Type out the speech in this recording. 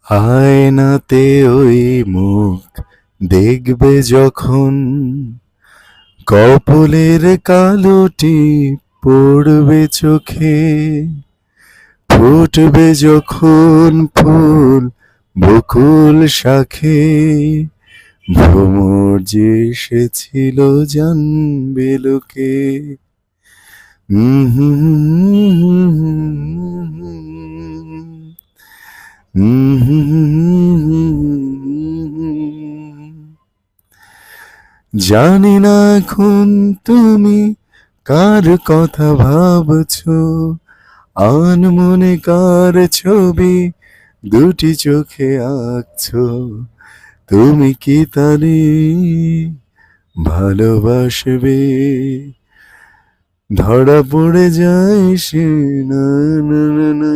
আয়নাতে ওই মুখ দেখবে যখন, কপলের কালো টিপ পড়বে চোখে, ফুটবে যখন ফুল বকুল শাখে, ভ্রমর যে এসেছিল জানবে লোকে। জানি না এখন তুমি কার কথা ভাবছো, আনমনে কার ছবি দুটি চোখে আঁকছো। তুমি কি তারে ভালোবাসবে, ধরা পড়ে যায় সে না না না না।